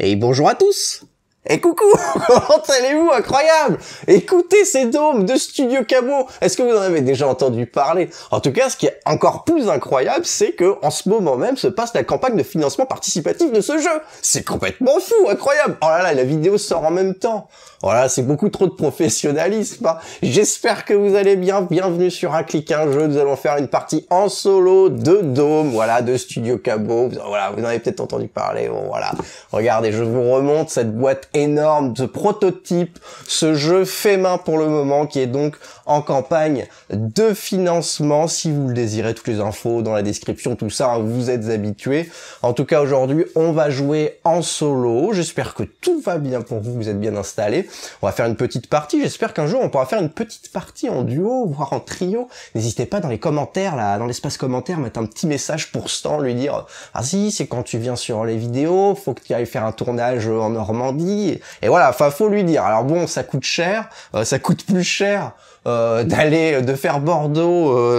Et bonjour à tous. Et coucou, comment allez-vous? Incroyable! Écoutez ces dômes de Studio Cabo. Est-ce que vous en avez déjà entendu parler? En tout cas, ce qui est encore plus incroyable, c'est que en ce moment même se passe la campagne de financement participatif de ce jeu. C'est complètement fou, incroyable. Oh là là, la vidéo sort en même temps. Oh là, c'est beaucoup trop de professionnalisme, hein. J'espère que vous allez bien. Bienvenue sur Un Clic Un Jeu. Nous allons faire une partie en solo de Dôme, voilà, de Studio Cabo. Voilà, vous en avez peut-être entendu parler. Bon, voilà. Regardez, je vous remonte cette boîte énorme de prototype, ce jeu fait main pour le moment qui est donc en campagne de financement. Si vous le désirez, toutes les infos dans la description, tout ça, hein, vous êtes habitués. En tout cas, aujourd'hui, on va jouer en solo. J'espère que tout va bien pour vous, vous êtes bien installés. On va faire une petite partie. J'espère qu'un jour, on pourra faire une petite partie en duo, voire en trio. N'hésitez pas dans les commentaires, là, dans l'espace commentaire, mettre un petit message pour Stan, lui dire « Ah si, c'est quand tu viens sur les vidéos, faut que tu ailles faire un tournage en Normandie. » Et voilà, enfin, faut lui dire. Alors bon, ça coûte cher, ça coûte plus cher de faire Bordeaux-Vire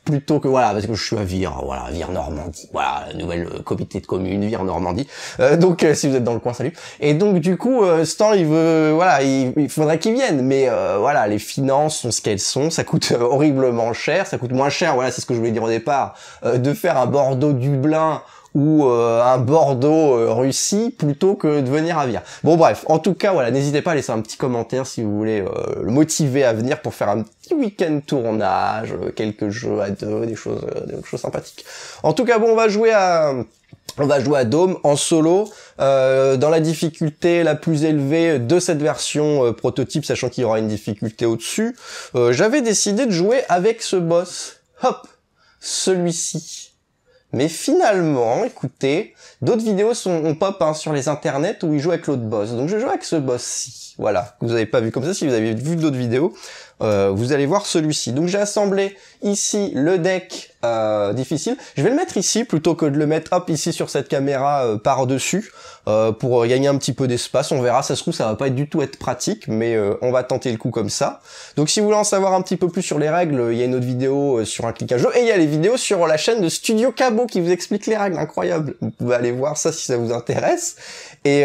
plutôt que voilà, parce que je suis à Vire, voilà, Vire-Normandie, voilà, nouvelle comité de communes, Vire-Normandie. Donc si vous êtes dans le coin, salut. Et donc du coup, Stan, il veut, voilà, il faudrait qu'il vienne, mais voilà, les finances sont ce qu'elles sont, ça coûte horriblement cher, ça coûte moins cher, voilà, c'est ce que je voulais dire au départ, de faire un Bordeaux-Dublin ou un Bordeaux-Russie plutôt que de venir à Vire. Bon bref, en tout cas, voilà, n'hésitez pas à laisser un petit commentaire si vous voulez le motiver à venir pour faire un petit week-end tournage, quelques jeux à deux, des choses sympathiques. En tout cas, bon, on va jouer à Dôme en solo, dans la difficulté la plus élevée de cette version prototype, sachant qu'il y aura une difficulté au-dessus. J'avais décidé de jouer avec ce boss. Hop, celui-ci. Mais finalement, écoutez, d'autres vidéos ont pop sur les internets où ils jouent avec l'autre boss. Donc je joue avec ce boss-ci, voilà, que vous n'avez pas vu comme ça. Si vous avez vu d'autres vidéos, vous allez voir celui-ci. Donc j'ai assemblé ici le deck difficile. Je vais le mettre ici plutôt que de le mettre hop ici sur cette caméra par-dessus pour gagner un petit peu d'espace. On verra, ça se trouve ça va pas du tout être pratique, mais on va tenter le coup comme ça. Donc si vous voulez en savoir un petit peu plus sur les règles, il y a une autre vidéo sur Un Clic Un Jeu et il y a les vidéos sur la chaîne de Studio Cabo qui vous explique les règles, incroyable. Vous pouvez aller voir ça si ça vous intéresse. Et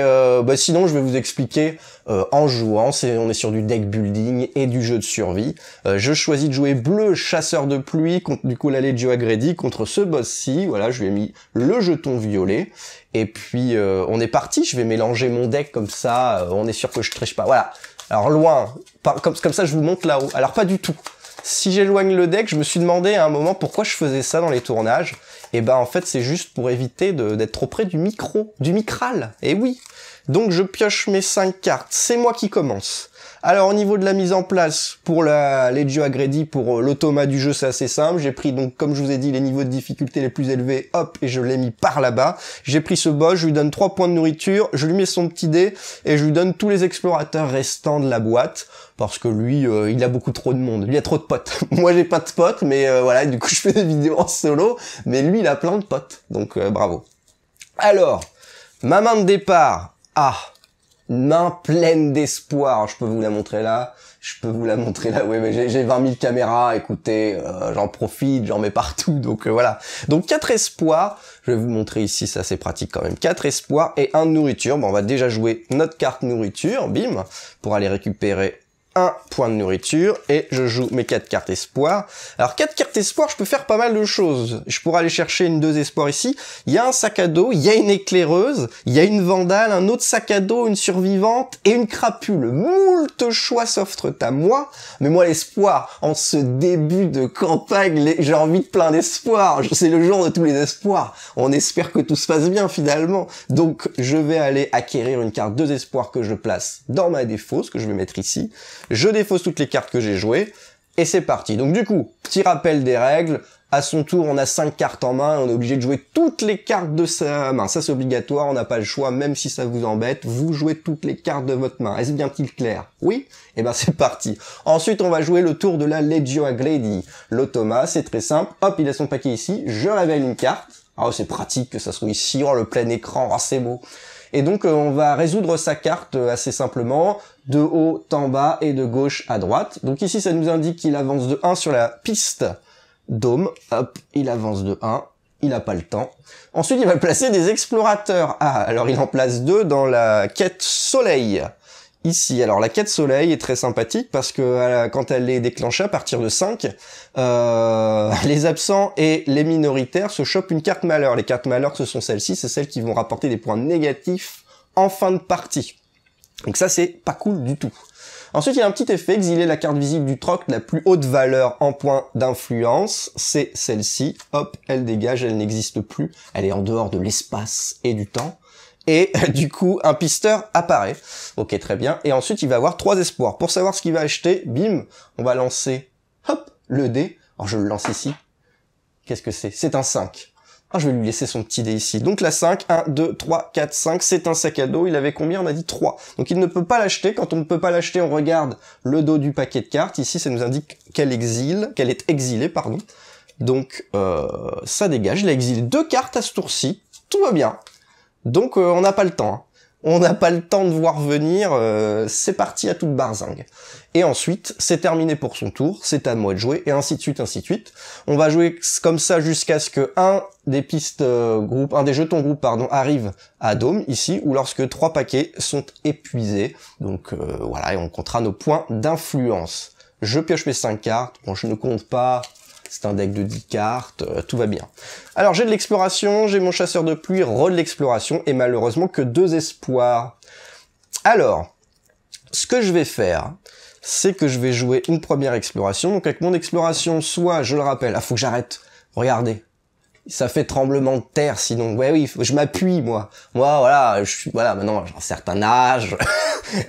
sinon je vais vous expliquer en jouant, on est sur du deck building et du jeu de survie. Je choisis de jouer bleu, chasseur de pluie, contre du coup la Legio Agredi, contre ce boss-ci. Voilà, je lui ai mis le jeton violet. Et puis on est parti, je vais mélanger mon deck comme ça, on est sûr que je triche pas. Voilà, alors loin, comme ça je vous montre là-haut. Alors pas du tout. Si j'éloigne le deck, je me suis demandé à un moment pourquoi je faisais ça dans les tournages. Et ben en fait c'est juste pour éviter d'être trop près du micral. Et oui. Donc je pioche mes 5 cartes, c'est moi qui commence. Alors au niveau de la mise en place, pour la Legio Agredi, pour l'automa du jeu, c'est assez simple. J'ai pris donc, comme je vous ai dit, les niveaux de difficulté les plus élevés, hop, et je l'ai mis par là-bas. J'ai pris ce boss, je lui donne 3 points de nourriture, je lui mets son petit dé, et je lui donne tous les explorateurs restants de la boîte, parce que lui, il a beaucoup trop de monde, il a trop de potes. Moi j'ai pas de potes, mais voilà, du coup je fais des vidéos en solo, mais lui il a plein de potes, donc bravo. Alors, ma main de départ, main pleine d'espoir. Je peux vous la montrer là. Oui, mais j'ai 20 000 caméras. Écoutez, j'en profite, j'en mets partout. Donc voilà. Donc 4 espoirs. Je vais vous montrer ici, ça c'est pratique quand même. 4 espoirs et 1 de nourriture. Bon, on va déjà jouer notre carte nourriture. Bim. Pour aller récupérer un point de nourriture et je joue mes 4 cartes espoir. Alors 4 cartes espoir, je peux faire pas mal de choses. Je pourrais aller chercher une 2 espoir ici. Il y a un sac à dos, il y a une éclaireuse, il y a une vandale, un autre sac à dos, une survivante et une crapule. Moult choix s'offrent à moi, mais moi l'espoir, en ce début de campagne, j'ai envie de plein d'espoir. C'est le jour de tous les espoirs. On espère que tout se passe bien finalement. Donc je vais aller acquérir une carte 2 espoirs que je place dans ma défausse, que je vais mettre ici. Je défausse toutes les cartes que j'ai jouées, et c'est parti. Donc du coup, petit rappel des règles, à son tour on a 5 cartes en main, et on est obligé de jouer toutes les cartes de sa main. Ça c'est obligatoire, on n'a pas le choix, même si ça vous embête, vous jouez toutes les cartes de votre main. Est-ce bien-il clair? Oui? Et ben c'est parti. Ensuite on va jouer le tour de la Legio Agredi. L'automa, c'est très simple, hop, il a son paquet ici, je révèle une carte. Ah c'est pratique que ça soit ici, le plein écran, c'est beau. Et donc on va résoudre sa carte assez simplement, de haut en bas et de gauche à droite. Donc ici ça nous indique qu'il avance de 1 sur la piste Dôme, hop, il avance de 1. il n'a pas le temps. Ensuite, il va placer des explorateurs. Ah, alors il en place 2 dans la quête soleil. Ici, alors la quête soleil est très sympathique parce que quand elle est déclenchée à partir de 5, les absents et les minoritaires se chopent une carte malheur. Les cartes malheur, ce sont celles-ci, c'est celles qui vont rapporter des points négatifs en fin de partie. Donc ça, c'est pas cool du tout. Ensuite, il y a un petit effet, exiler la carte visible du troc la plus haute valeur en points d'influence, c'est celle-ci. Hop, elle dégage, elle n'existe plus, elle est en dehors de l'espace et du temps. Et du coup, un pisteur apparaît. Ok, très bien. Et ensuite, il va avoir 3 espoirs. Pour savoir ce qu'il va acheter, bim, on va lancer, hop, le dé. Alors, je le lance ici. Qu'est-ce que c'est? C'est un 5. Ah, je vais lui laisser son petit dé ici. Donc la 5, 1, 2, 3, 4, 5, c'est un sac à dos. Il avait combien? On a dit 3. Donc il ne peut pas l'acheter. Quand on ne peut pas l'acheter, on regarde le dos du paquet de cartes. Ici, ça nous indique qu'elle est exilée, pardon. Donc ça dégage. Il a exilé 2 cartes à ce tour-ci. Tout va bien. Donc on n'a pas le temps. Hein. On n'a pas le temps de voir venir. C'est parti à toute barzingue. Et ensuite, c'est terminé pour son tour. C'est à moi de jouer. Et ainsi de suite, ainsi de suite. On va jouer comme ça jusqu'à ce que un des jetons groupes, pardon, arrive à Dôme, ici, ou lorsque 3 paquets sont épuisés. Donc voilà, et on comptera nos points d'influence. Je pioche mes 5 cartes. Bon, je ne compte pas. C'est un deck de 10 cartes, tout va bien. Alors j'ai de l'exploration, j'ai mon chasseur de pluie, de l'exploration, et malheureusement que 2 espoirs. Alors, ce que je vais faire, c'est que je vais jouer une première exploration. Donc avec mon exploration, soit, je le rappelle, faut que j'arrête, regardez. Ça fait tremblement de terre, sinon, ouais, oui, je m'appuie, moi. Moi, voilà, maintenant, j'ai un certain âge.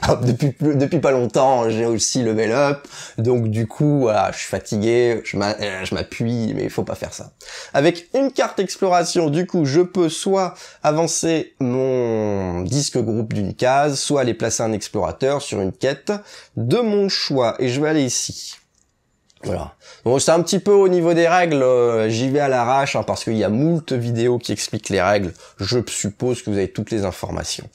depuis pas longtemps, j'ai aussi level up. Donc, du coup, voilà, je suis fatigué, je m'appuie, mais il faut pas faire ça. Avec une carte exploration, du coup, je peux soit avancer mon disque groupe d'une case, soit aller placer un explorateur sur une quête de mon choix. Et je vais aller ici. Voilà. Bon, c'est un petit peu au niveau des règles, j'y vais à l'arrache, hein, parce qu'il y a moult vidéos qui expliquent les règles. Je suppose que vous avez toutes les informations.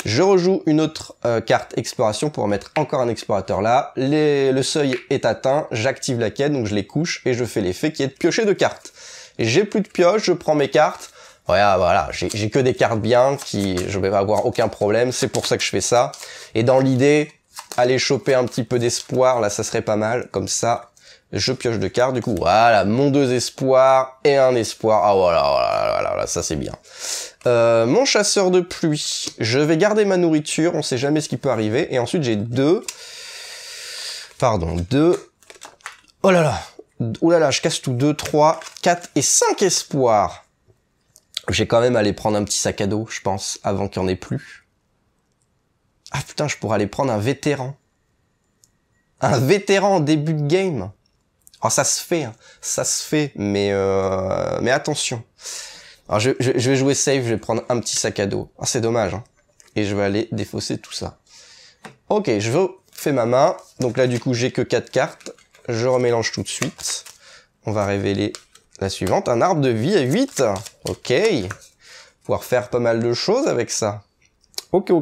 Je rejoue une autre carte exploration pour mettre encore un explorateur là. Le seuil est atteint, j'active la quête, donc je les couche et je fais l'effet qui est de piocher 2 cartes. Et j'ai plus de pioche, je prends mes cartes. Voilà, j'ai que des cartes bien, je vais pas avoir aucun problème, c'est pour ça que je fais ça. Et dans l'idée, aller choper un petit peu d'espoir, là ça serait pas mal, comme ça. Je pioche 2 cartes, du coup, voilà, mon 2 espoirs et un espoir. Ah voilà, ça c'est bien. Mon chasseur de pluie, je vais garder ma nourriture, on sait jamais ce qui peut arriver. Et ensuite j'ai 2... Oh là là, je casse tout, 2, 3, 4 et 5 espoirs. J'ai quand même aller prendre un petit sac à dos, je pense, avant qu'il n'y en ait plus. Ah putain, je pourrais aller prendre un vétéran. Un vétéran en début de game. Oh, ça se fait, mais attention. Alors je vais jouer safe, je vais prendre un petit sac à dos. Ah, c'est dommage, hein. Et je vais aller défausser tout ça. Ok, je fais ma main. Donc là, du coup, j'ai que 4 cartes. Je remélange tout de suite. On va révéler la suivante. Un arbre de vie à 8. Ok. Pouvoir faire pas mal de choses avec ça. Ok.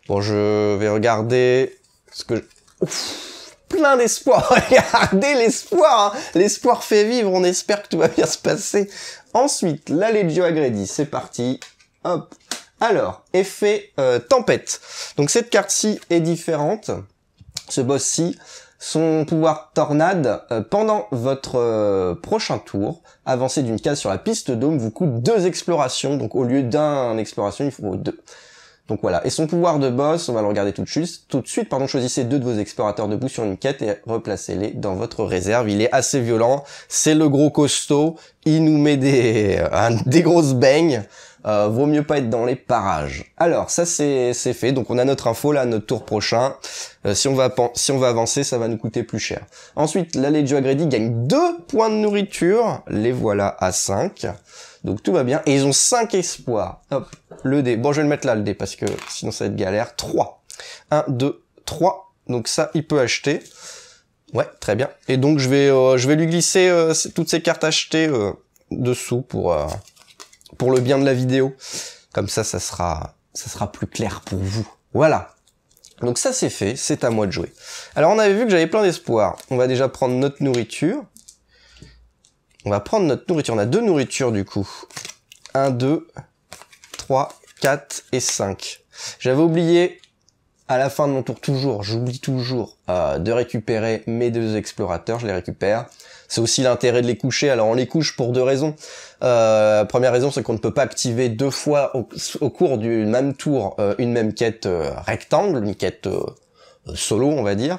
Bon, je vais regarder ce que... Ouf. Plein d'espoir, regardez l'espoir, hein. L'espoir fait vivre, on espère que tout va bien se passer. Ensuite, la Legio Agredi, c'est parti, hop. Alors, effet tempête. Donc cette carte-ci est différente, ce boss-ci, son pouvoir tornade, pendant votre prochain tour, avancer d'une case sur la piste Dôme vous coûte 2 explorations, donc au lieu d'un exploration, il faut 2. Donc voilà, et son pouvoir de boss, on va le regarder tout de suite, choisissez 2 de vos explorateurs debout sur une quête et replacez-les dans votre réserve. Il est assez violent, c'est le gros costaud, il nous met des grosses beignes, vaut mieux pas être dans les parages. Alors, ça c'est fait, donc on a notre info là, notre tour prochain. Si on va avancer, ça va nous coûter plus cher. Ensuite, la Legio Agredi gagne 2 points de nourriture, les voilà à 5. Donc tout va bien. Et ils ont 5 espoirs. Hop, le dé. Bon, je vais le mettre là, le dé, parce que sinon ça va être galère. 3. 1, 2, 3. Donc ça, il peut acheter. Ouais, très bien. Et donc je vais lui glisser toutes ces cartes achetées dessous pour le bien de la vidéo. Comme ça sera plus clair pour vous. Voilà. Donc ça c'est fait, c'est à moi de jouer. Alors on avait vu que j'avais plein d'espoir. On va déjà prendre notre nourriture. On va prendre notre nourriture. On a 2 nourritures du coup. 1, 2, 3, 4 et 5. J'avais oublié, à la fin de mon tour, j'oublie toujours de récupérer mes 2 explorateurs. Je les récupère. C'est aussi l'intérêt de les coucher. Alors on les couche pour 2 raisons. Première raison, c'est qu'on ne peut pas activer 2 fois au cours du même tour une même quête rectangle, une quête solo on va dire.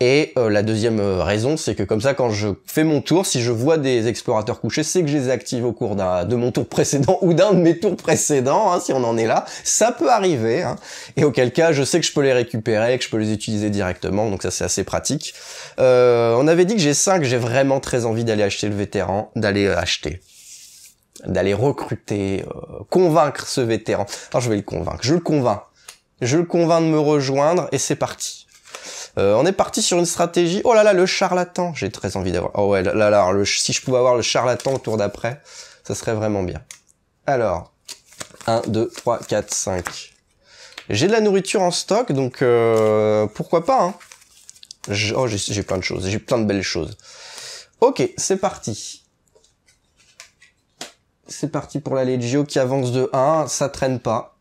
Et la deuxième raison, c'est que comme ça, quand je fais mon tour, si je vois des explorateurs couchés, c'est que je les ai activés au cours de mon tour précédent ou d'un de mes tours précédents, hein, si on en est là. Ça peut arriver, hein. Et auquel cas, je sais que je peux les récupérer, que je peux les utiliser directement, donc ça c'est assez pratique. On avait dit que j'ai 5, j'ai vraiment très envie d'aller acheter le vétéran, d'aller recruter, convaincre ce vétéran. Alors je vais le convaincre, je le convainc de me rejoindre et c'est parti. On est parti sur une stratégie. Oh là là, le charlatan. J'ai très envie d'avoir. Oh ouais, là, si je pouvais avoir le charlatan au tour d'après, ça serait vraiment bien. Alors, 1, 2, 3, 4, 5. J'ai de la nourriture en stock, donc pourquoi pas, hein. J'ai plein de choses, j'ai plein de belles choses. Ok, c'est parti. C'est parti pour la Legio qui avance de 1, ça traîne pas.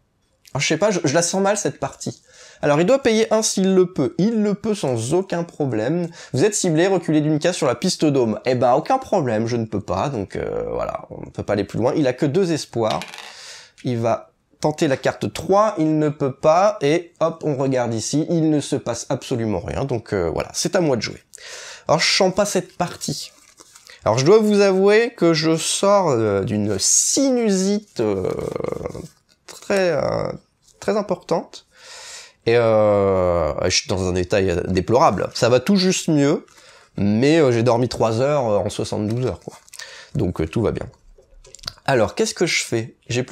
Alors, je sais pas, je la sens mal cette partie. Alors, il doit payer 1 s'il le peut. Il le peut sans aucun problème. Vous êtes ciblé, reculez d'une case sur la piste dôme. Eh ben, aucun problème, je ne peux pas. Donc, voilà, on ne peut pas aller plus loin. Il a que 2 espoirs. Il va tenter la carte 3. Il ne peut pas. Et hop, on regarde ici. Il ne se passe absolument rien. Donc, voilà, c'est à moi de jouer. Alors, je sens pas cette partie. Alors, je dois vous avouer que je sors d'une sinusite très importante. Et je suis dans un état déplorable. Ça va tout juste mieux, mais j'ai dormi 3 heures en 72 heures, quoi. Donc tout va bien. Alors, qu'est-ce que je fais? J'ai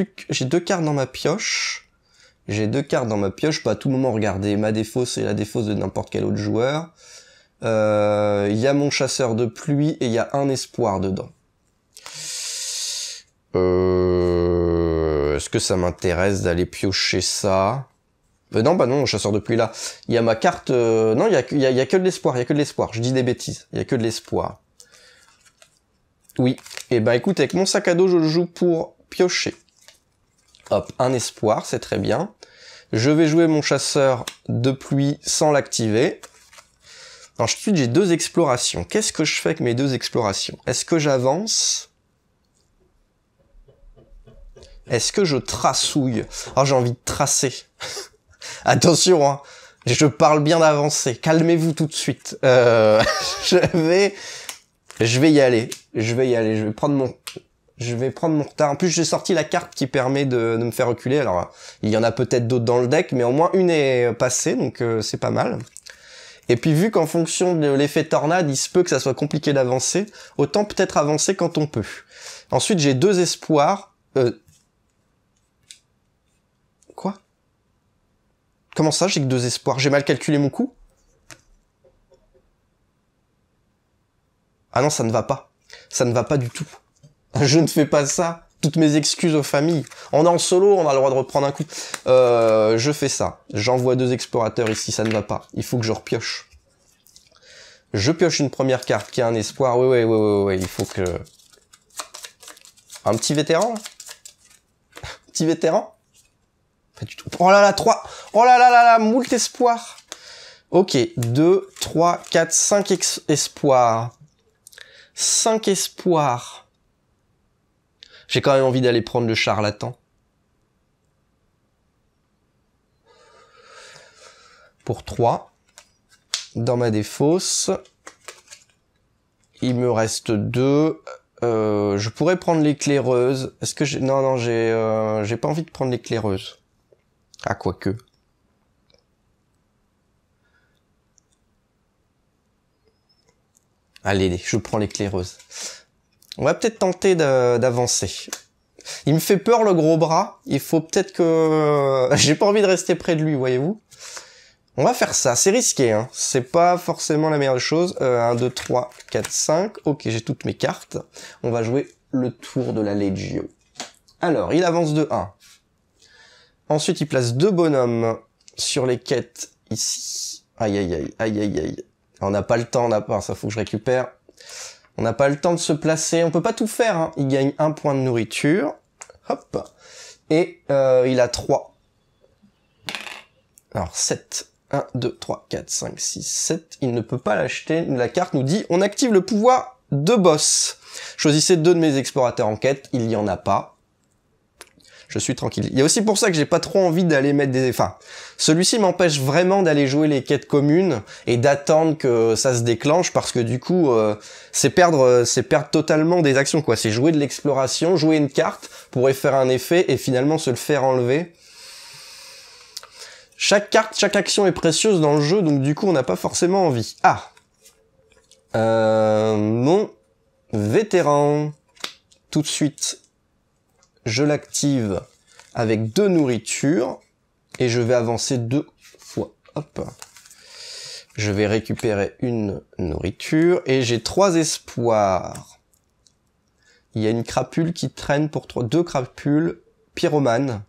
2 cartes dans ma pioche. Je peux à tout moment regarder ma défausse et la défausse de n'importe quel autre joueur. Il y a mon chasseur de pluie et il y a un espoir dedans. Est-ce que ça m'intéresse d'aller piocher ça? Non, bah non, chasseur de pluie là. Il y a ma carte... Non, il y a que de l'espoir, Je dis des bêtises. Il y a que de l'espoir. Oui. Et ben écoute, avec mon sac à dos, je le joue pour piocher. Hop, un espoir, c'est très bien. Je vais jouer mon chasseur de pluie sans l'activer. Ensuite, j'ai 2 explorations. Qu'est-ce que je fais avec mes 2 explorations? Est-ce que j'avance? Est-ce que je tracouille? Alors j'ai envie de tracer. Attention, hein, je parle bien d'avancer. Calmez-vous tout de suite. Je vais y aller. Je vais prendre mon retard. En plus, j'ai sorti la carte qui permet de me faire reculer. Alors, il y en a peut-être d'autres dans le deck, mais au moins une est passée, donc c'est pas mal. Et puis, vu qu'en fonction de l'effet tornade, il se peut que ça soit compliqué d'avancer, autant peut-être avancer quand on peut. Ensuite, j'ai 2 espoirs. Quoi? Comment ça, j'ai que 2 espoirs? J'ai mal calculé mon coup? Ah non, ça ne va pas. Ça ne va pas du tout. Je ne fais pas ça. Toutes mes excuses aux familles. On est en solo, on a le droit de reprendre un coup. Je fais ça. J'envoie 2 explorateurs ici, ça ne va pas. Il faut que je repioche. Je pioche une première carte qui a un espoir. Oui, il faut que... Un petit vétéran? Petit vétéran? Pas du tout. Oh là là, 3. Oh là là là là, moult espoir. Ok, 2, 3, 4, 5 espoirs. 5 espoirs. J'ai quand même envie d'aller prendre le charlatan. Pour 3. Dans ma défausse. Il me reste 2. Je pourrais prendre l'éclaireuse. Est-ce que j'ai... Non, j'ai pas envie de prendre l'éclaireuse. Ah, quoique. Allez, je prends l'éclaireuse. On va peut-être tenter d'avancer. Il me fait peur, le gros bras. Il faut peut-être que... J'ai pas envie de rester près de lui, voyez-vous. On va faire ça. C'est risqué, hein. C'est pas forcément la meilleure chose. 1, 2, 3, 4, 5. Ok, j'ai toutes mes cartes. On va jouer le tour de la Legio. Alors, il avance de 1. Ensuite, il place 2 bonhommes sur les quêtes ici. Aïe. On n'a pas le temps, ça faut que je récupère. On n'a pas le temps de se placer. On peut pas tout faire, hein. Il gagne 1 point de nourriture. Hop. Et il a 3. Alors 7. 1, 2, 3, 4, 5, 6, 7. Il ne peut pas l'acheter. La carte nous dit, on active le pouvoir de boss. Choisissez 2 de mes explorateurs en quête. Il n'y en a pas. Je suis tranquille. Il y a aussi pour ça que j'ai pas trop envie d'aller mettre des... Enfin, celui-ci m'empêche vraiment d'aller jouer les quêtes communes et d'attendre que ça se déclenche parce que du coup, c'est perdre totalement des actions, quoi. C'est jouer de l'exploration, jouer une carte pour y faire un effet et finalement se le faire enlever. Chaque carte, chaque action est précieuse dans le jeu, donc du coup, on n'a pas forcément envie. Ah, mon vétéran, tout de suite, je l'active avec 2 nourritures et je vais avancer 2 fois. Hop. Je vais récupérer une nourriture et j'ai 3 espoirs. Il y a une crapule qui traîne pour 2 crapules pyromane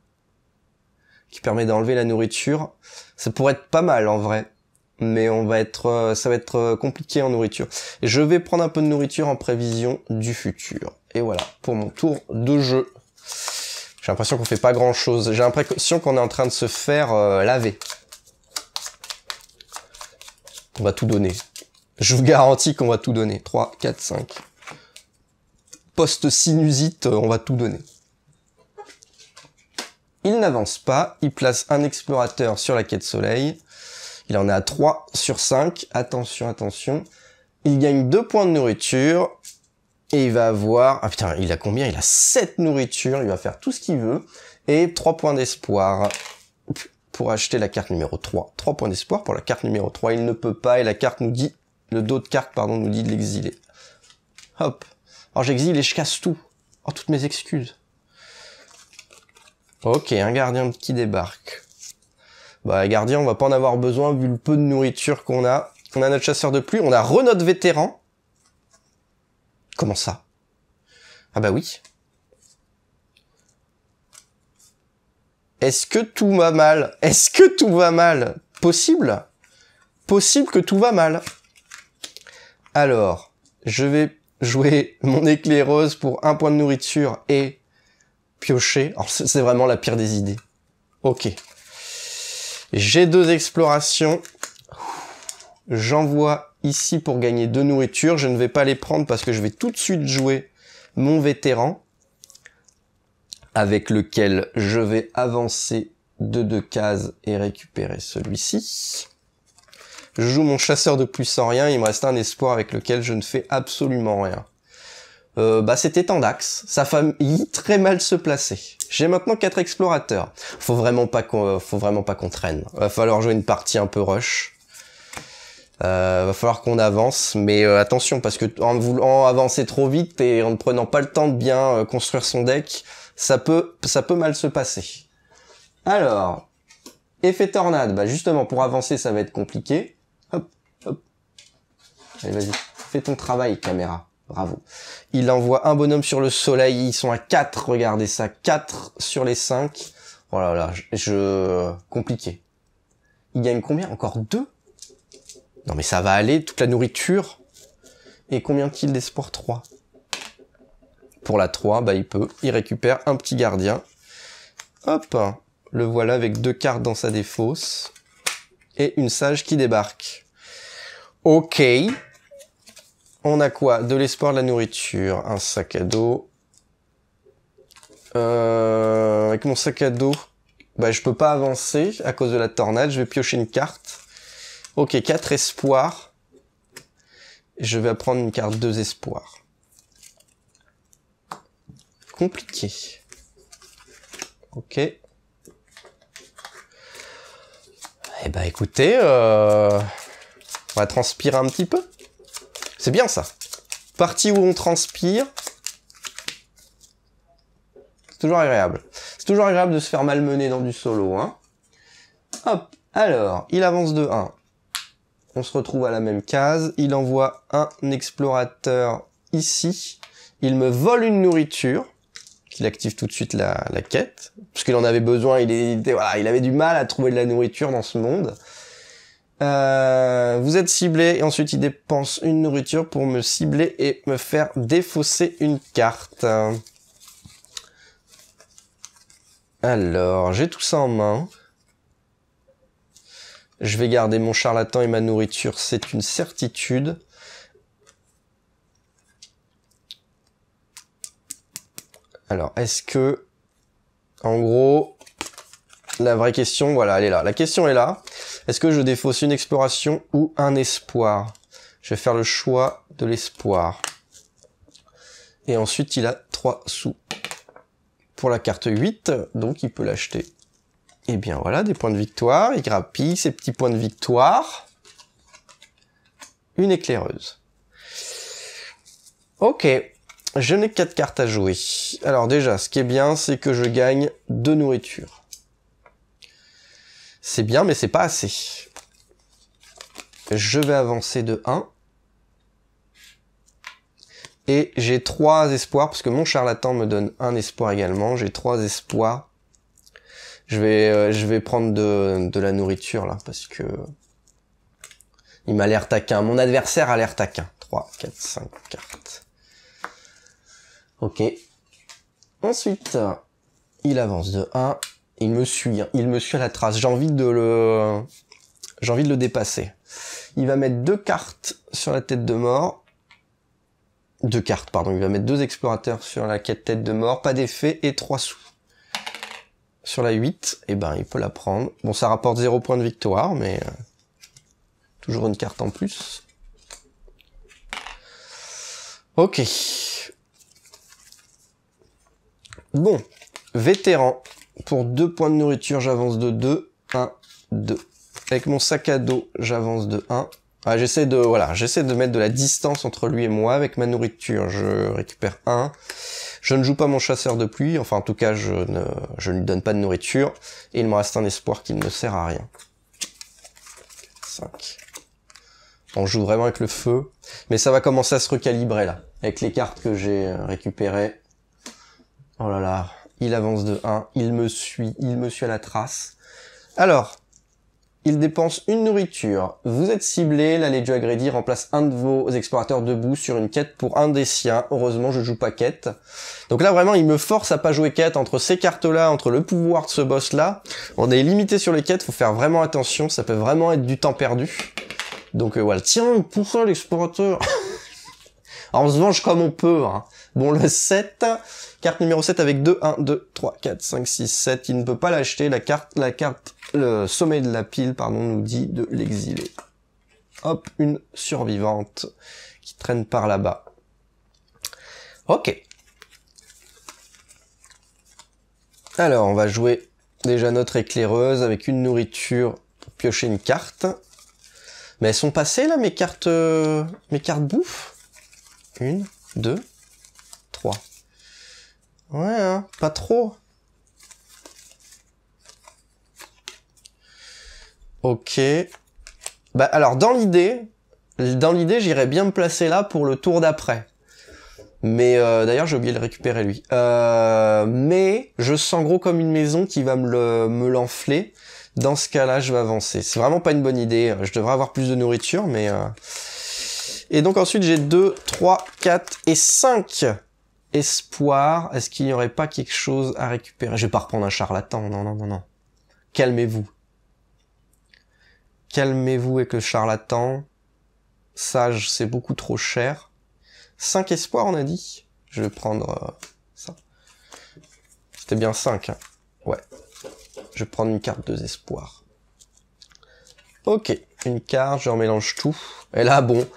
qui permet d'enlever la nourriture. Ça pourrait être pas mal en vrai, mais ça va être compliqué en nourriture. Et je vais prendre un peu de nourriture en prévision du futur. Et voilà, pour mon tour de jeu. J'ai l'impression qu'on fait pas grand chose. J'ai l'impression qu'on est en train de se faire laver. On va tout donner. Je vous garantis qu'on va tout donner. 3, 4, 5. Post-sinusite, on va tout donner. Il n'avance pas. Il place un explorateur sur la quête soleil. Il en est à 3 sur 5. Attention, attention. Il gagne 2 points de nourriture. Et il va avoir... Ah putain, il a combien? Il a 7 nourritures, il va faire tout ce qu'il veut. Et 3 points d'espoir pour acheter la carte numéro 3. 3 points d'espoir pour la carte numéro 3. Il ne peut pas, et la carte nous dit... Le dos de carte, pardon, nous dit de l'exiler. Hop. Alors j'exile et je casse tout. Oh, toutes mes excuses. Ok, un gardien qui débarque. Bah, gardien, on va pas en avoir besoin vu le peu de nourriture qu'on a. On a notre chasseur de pluie, on a notre vétéran. Comment ça? Ah bah oui. Est-ce que tout va mal? Est-ce que tout va mal? Possible? Possible que tout va mal. Alors, je vais jouer mon éclaireuse pour 1 point de nourriture et piocher. Alors c'est vraiment la pire des idées. Ok. J'ai 2 explorations. J'envoie ici pour gagner 2 nourritures. Je ne vais pas les prendre parce que je vais tout de suite jouer mon vétéran avec lequel je vais avancer de 2 cases et récupérer celui-ci. Je joue mon chasseur de pluie sans rien. Il me reste un espoir avec lequel je ne fais absolument rien. Bah c'était Tandax. Ça faillit très mal se placer. J'ai maintenant 4 explorateurs. Faut vraiment pas qu'on traîne. Va falloir jouer une partie un peu rush. Va falloir qu'on avance, mais attention parce que en voulant avancer trop vite et en ne prenant pas le temps de bien construire son deck, ça peut mal se passer. Alors, effet tornade, bah justement pour avancer ça va être compliqué. Hop, hop. Allez vas-y, fais ton travail caméra, bravo. Il envoie un bonhomme sur le soleil, ils sont à 4, regardez ça, 4 sur les 5. Oh là là, compliqué. Il gagne combien? Encore 2? Non mais ça va aller, toute la nourriture. Et combien de kills d'espoir? 3. Pour la 3, bah il récupère un petit gardien. Hop, le voilà avec 2 cartes dans sa défausse. Et une sage qui débarque. Ok. On a quoi? De l'espoir, de la nourriture, un sac à dos. Avec mon sac à dos, bah je peux pas avancer à cause de la tornade, je vais piocher une carte. Ok, 4 espoirs. Je vais prendre une carte 2 espoirs. Compliqué. Ok. Eh bah écoutez, on va transpirer un petit peu. C'est bien ça. Partie où on transpire. C'est toujours agréable. C'est toujours agréable de se faire malmener dans du solo, hein. Hop. Alors, il avance de 1. On se retrouve à la même case. Il envoie un explorateur ici. Il me vole une nourriture. Qu'il active tout de suite la quête. Parce qu'il en avait besoin. Voilà, il avait du mal à trouver de la nourriture dans ce monde. Vous êtes ciblé et ensuite il dépense une nourriture pour me cibler et me faire défausser une carte. Alors, j'ai tout ça en main. Je vais garder mon charlatan et ma nourriture, c'est une certitude. Alors, est-ce que... En gros, la vraie question, voilà, elle est là. La question est là. Est-ce que je défausse une exploration ou un espoir? Je vais faire le choix de l'espoir. Et ensuite, il a 3 sous pour la carte 8, donc il peut l'acheter. Et bien voilà, des points de victoire. Il grappille ses petits points de victoire. Une éclaireuse. Ok, je n'ai 4 cartes à jouer. Alors déjà, ce qui est bien, c'est que je gagne 2 nourritures. C'est bien, mais c'est pas assez. Je vais avancer de 1. Et j'ai 3 espoirs, parce que mon charlatan me donne un espoir également. J'ai 3 espoirs. Je vais prendre de la nourriture, là, parce que... Il m'a l'air taquin. Mon adversaire a l'air taquin. 3, 4, 5 cartes. Ok. Ensuite, il avance de 1. Il me suit à la trace. J'ai envie de le dépasser. Il va mettre 2 cartes sur la tête de mort. 2 cartes, pardon. Il va mettre 2 explorateurs sur la tête de mort. Pas d'effet et 3 sous. Sur la 8, eh ben, il peut la prendre. Bon, ça rapporte 0 points de victoire, mais toujours une carte en plus. Ok. Bon, vétéran. Pour 2 points de nourriture, j'avance de 2. 1, 2. Avec mon sac à dos, j'avance de 1. Ah, j'essaie de mettre de la distance entre lui et moi. Avec ma nourriture, je récupère 1. Je ne joue pas mon chasseur de pluie, enfin en tout cas je ne lui donne pas de nourriture, et il me reste un espoir qui ne me sert à rien. 5. On joue vraiment avec le feu, mais ça va commencer à se recalibrer là, avec les cartes que j'ai récupérées. Oh là là, il avance de 1, il me suit à la trace. Alors, il dépense une nourriture. Vous êtes ciblé, la Legio Agredi remplace un de vos explorateurs debout sur une quête pour un des siens. Heureusement, je joue pas quête. Donc là, vraiment, il me force à pas jouer quête. Entre ces cartes-là, entre le pouvoir de ce boss-là, on est limité sur les quêtes, faut faire vraiment attention, ça peut vraiment être du temps perdu. Donc voilà, tiens, pourquoi l'explorateur? Alors, on se venge comme on peut, hein. Bon, le 7, carte numéro 7 avec 2, 1, 2, 3, 4, 5, 6, 7, il ne peut pas l'acheter, le sommet de la pile, pardon, nous dit de l'exiler. Hop, une survivante qui traîne par là-bas. Ok. Alors, on va jouer déjà notre éclaireuse avec une nourriture pour piocher une carte. Mais elles sont passées là, mes cartes bouffe. 1, 2, 3. Ouais, hein, pas trop. Ok. Bah alors dans l'idée, j'irais bien me placer là pour le tour d'après. Mais d'ailleurs j'ai oublié de le récupérer lui. Mais je sens gros comme une maison qui va me l'enfler. Dans ce cas-là, je vais avancer. C'est vraiment pas une bonne idée. Je devrais avoir plus de nourriture, mais... Et donc ensuite j'ai 2, 3, 4 et 5 espoirs. Est-ce qu'il n'y aurait pas quelque chose à récupérer? Je vais pas reprendre un charlatan, non, non, non, non. Calmez-vous. Calmez-vous avec le charlatan. Sage, c'est beaucoup trop cher. 5 espoirs, on a dit. Je vais prendre ça. C'était bien 5, hein. Ouais. Je vais prendre une carte 2 espoirs. Ok, une carte, je remélange tout. Et là, bon,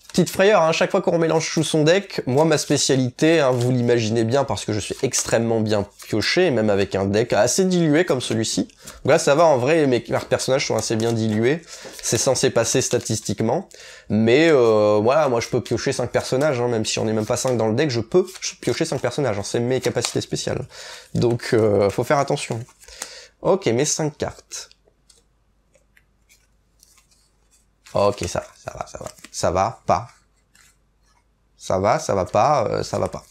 petite frayeur, hein, chaque fois qu'on remélange tout son deck, moi, ma spécialité, hein, vous l'imaginez bien, parce que je suis extrêmement bien pioché, même avec un deck assez dilué comme celui-ci. Donc là, ça va, en vrai, mes personnages sont assez bien dilués. C'est censé passer statistiquement. Mais voilà, moi, je peux piocher 5 personnages, hein, même si on n'est même pas 5 dans le deck, je peux piocher 5 personnages. Hein, c'est mes capacités spéciales. Donc, faut faire attention. Ok, mes 5 cartes. Ok, ça va. Ça va pas. Ça va pas, ça va pas.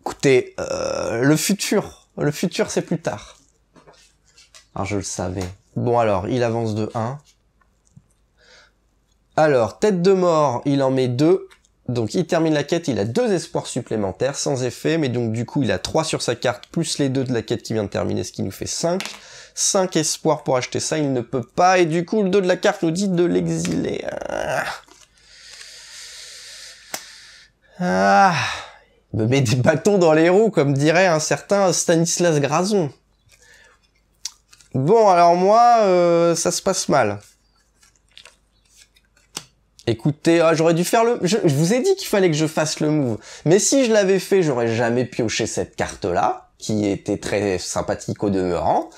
Écoutez, le futur c'est plus tard. Alors je le savais. Bon alors, il avance de 1. Alors, tête de mort, il en met 2. Donc il termine la quête, il a 2 espoirs supplémentaires, sans effet, mais donc du coup il a 3 sur sa carte, plus les 2 de la quête qui vient de terminer, ce qui nous fait 5. 5 espoirs pour acheter ça, il ne peut pas, et du coup le 2 de la carte nous dit de l'exiler. Ah, il me met des bâtons dans les roues, comme dirait un certain Stanislas Grazon. Bon, alors moi, ça se passe mal. Écoutez, j'aurais dû faire je vous ai dit qu'il fallait que je fasse le move. Mais si je l'avais fait, j'aurais jamais pioché cette carte-là, qui était très sympathique au demeurant,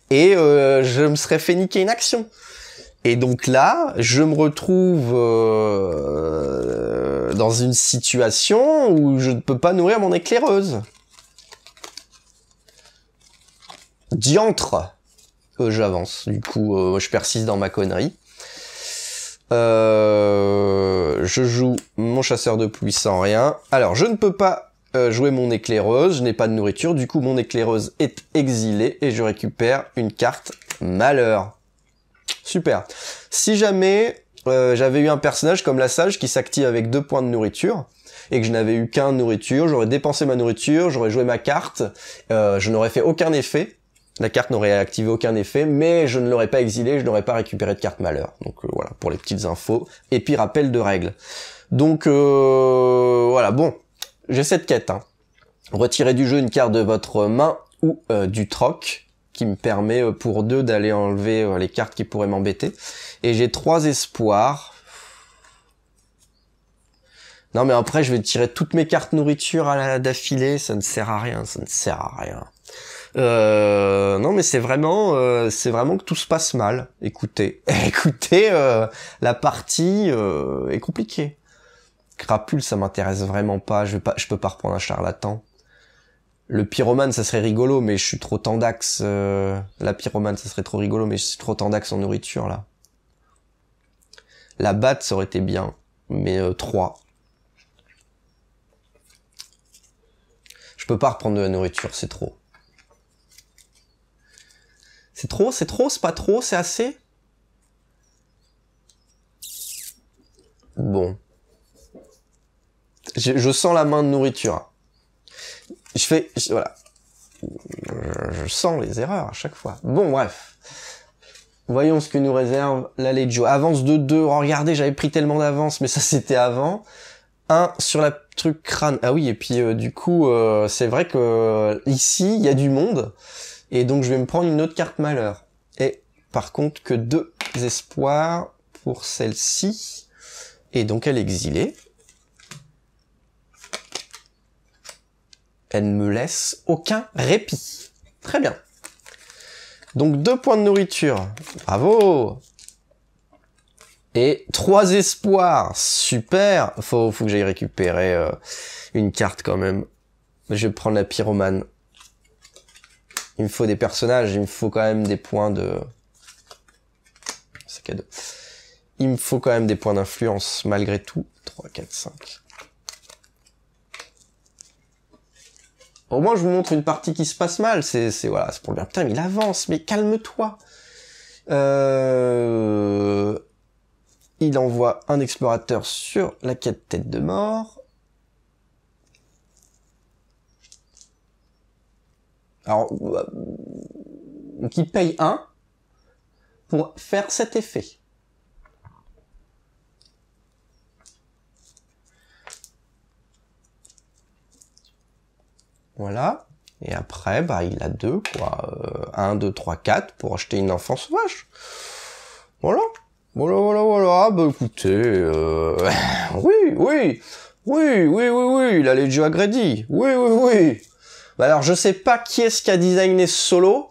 et je me serais fait niquer une action. Et donc là, je me retrouve dans une situation où je ne peux pas nourrir mon éclaireuse. Diantre. J'avance, du coup, je persiste dans ma connerie. Je joue mon chasseur de pluie sans rien. Alors, je ne peux pas jouer mon éclaireuse, je n'ai pas de nourriture, du coup mon éclaireuse est exilée et je récupère une carte malheur. Super. Si jamais j'avais eu un personnage comme la sage qui s'active avec 2 points de nourriture, et que je n'avais eu qu'un nourriture, j'aurais dépensé ma nourriture, j'aurais joué ma carte, je n'aurais fait aucun effet. La carte n'aurait activé aucun effet, mais je ne l'aurais pas exilé, je n'aurais pas récupéré de carte malheur. Donc voilà, pour les petites infos. Et puis rappel de règles. Donc voilà, bon, j'ai cette quête. Hein. Retirez du jeu une carte de votre main ou du troc, qui me permet pour 2 d'aller enlever les cartes qui pourraient m'embêter. Et j'ai 3 espoirs. Non mais après je vais tirer toutes mes cartes nourriture d'affilée, ça ne sert à rien, ça ne sert à rien. Non mais c'est vraiment que tout se passe mal. Écoutez, la partie est compliquée. Crapule, ça m'intéresse vraiment pas. Je peux pas reprendre un charlatan. Le pyromane, ça serait rigolo, mais je suis trop tendax. La pyromane, ça serait trop rigolo, mais je suis trop tendax en nourriture là. La batte, ça aurait été bien, mais 3. Je peux pas reprendre de la nourriture, c'est trop. C'est trop, c'est pas trop, c'est assez. Bon. Je sens la main de nourriture. Voilà. Je sens les erreurs à chaque fois. Bon, bref. Voyons ce que nous réserve la Leggio. Avance de 2. Oh, regardez, j'avais pris tellement d'avance, mais ça c'était avant. 1 sur la truc crâne. Ah oui, et puis du coup, c'est vrai que ici, il y a du monde. Et donc je vais me prendre une autre carte malheur. Et par contre que 2 espoirs pour celle-ci. Et donc elle est exilée. Elle ne me laisse aucun répit. Très bien. Donc 2 points de nourriture. Bravo. Et 3 espoirs. Super. Faut que j'aille récupérer une carte quand même. Je vais prendre la pyromane. Il me faut des personnages, il me faut quand même des points de... Sac à dos. Il me faut quand même des points d'influence, malgré tout. 3, 4, 5. Au moins, je vous montre une partie qui se passe mal. C'est voilà, c'est pour le bien. Putain, mais il avance, mais calme-toi. Il envoie un explorateur sur la quête tête de mort. Alors, donc il paye 1 pour faire cet effet. Voilà. Et après, bah, il a 2, quoi. 1, 2, 3, 4 pour acheter une enfant sauvage. Voilà. Voilà. Bah, écoutez, oui, la Leggio Agredi. Oui. Bah alors, je sais pas qui est-ce qui a designé ce solo,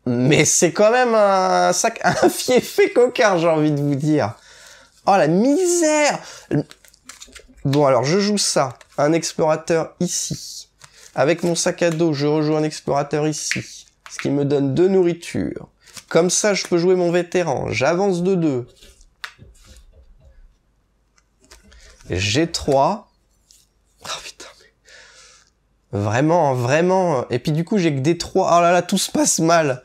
mais c'est quand même un fiefé coquin, j'ai envie de vous dire. Oh, la misère! Bon, alors, je joue ça. Un explorateur ici. Avec mon sac à dos, je rejoue un explorateur ici. Ce qui me donne 2 nourritures. Comme ça, je peux jouer mon vétéran. J'avance de 2. J'ai 3. Oh putain. Vraiment. Et puis du coup, j'ai que des 3. Oh là là, tout se passe mal.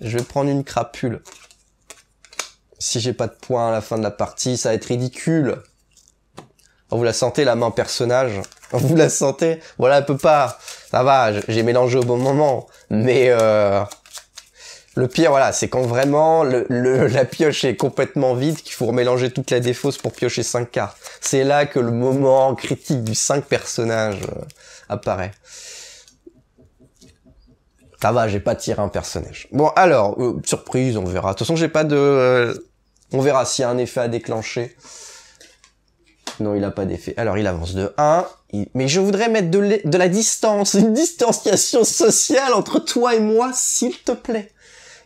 Je vais prendre une crapule. Si j'ai pas de points à la fin de la partie, ça va être ridicule. Oh, vous la sentez, la main personnage? Vous la sentez? Voilà, elle peut pas. Ça va, j'ai mélangé au bon moment. Mais le pire, voilà, c'est quand vraiment la pioche est complètement vide, qu'il faut remélanger toute la défausse pour piocher 5 cartes. C'est là que le moment critique du 5 personnages apparaît. Ça va, j'ai pas tiré un personnage. Bon, alors, surprise, on verra. De toute façon, j'ai pas de... on verra s'il y a un effet à déclencher. Non, il a pas d'effet. Alors, il avance de 1. Mais je voudrais mettre de la distance, une distanciation sociale entre toi et moi, s'il te plaît.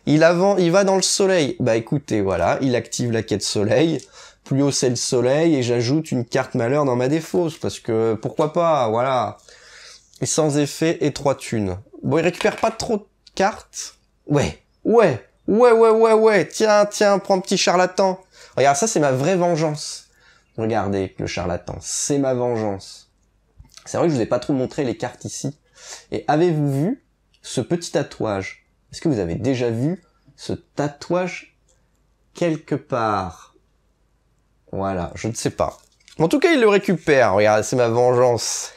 Il va dans le soleil. Bah écoutez, voilà, il active la quête soleil. Plus haut c'est le soleil et j'ajoute une carte malheur dans ma défausse. Parce que, pourquoi pas, voilà. Et sans effet et 3 thunes. Bon, il récupère pas trop de cartes. Ouais. Tiens, prends petit charlatan. Regarde, ça c'est ma vraie vengeance. Regardez, le charlatan, c'est ma vengeance. C'est vrai que je vous ai pas trop montré les cartes ici. Et avez-vous vu ce petit tatouage? Est-ce que vous avez déjà vu ce tatouage quelque part? Voilà, je ne sais pas. En tout cas, il le récupère. Regarde, c'est ma vengeance.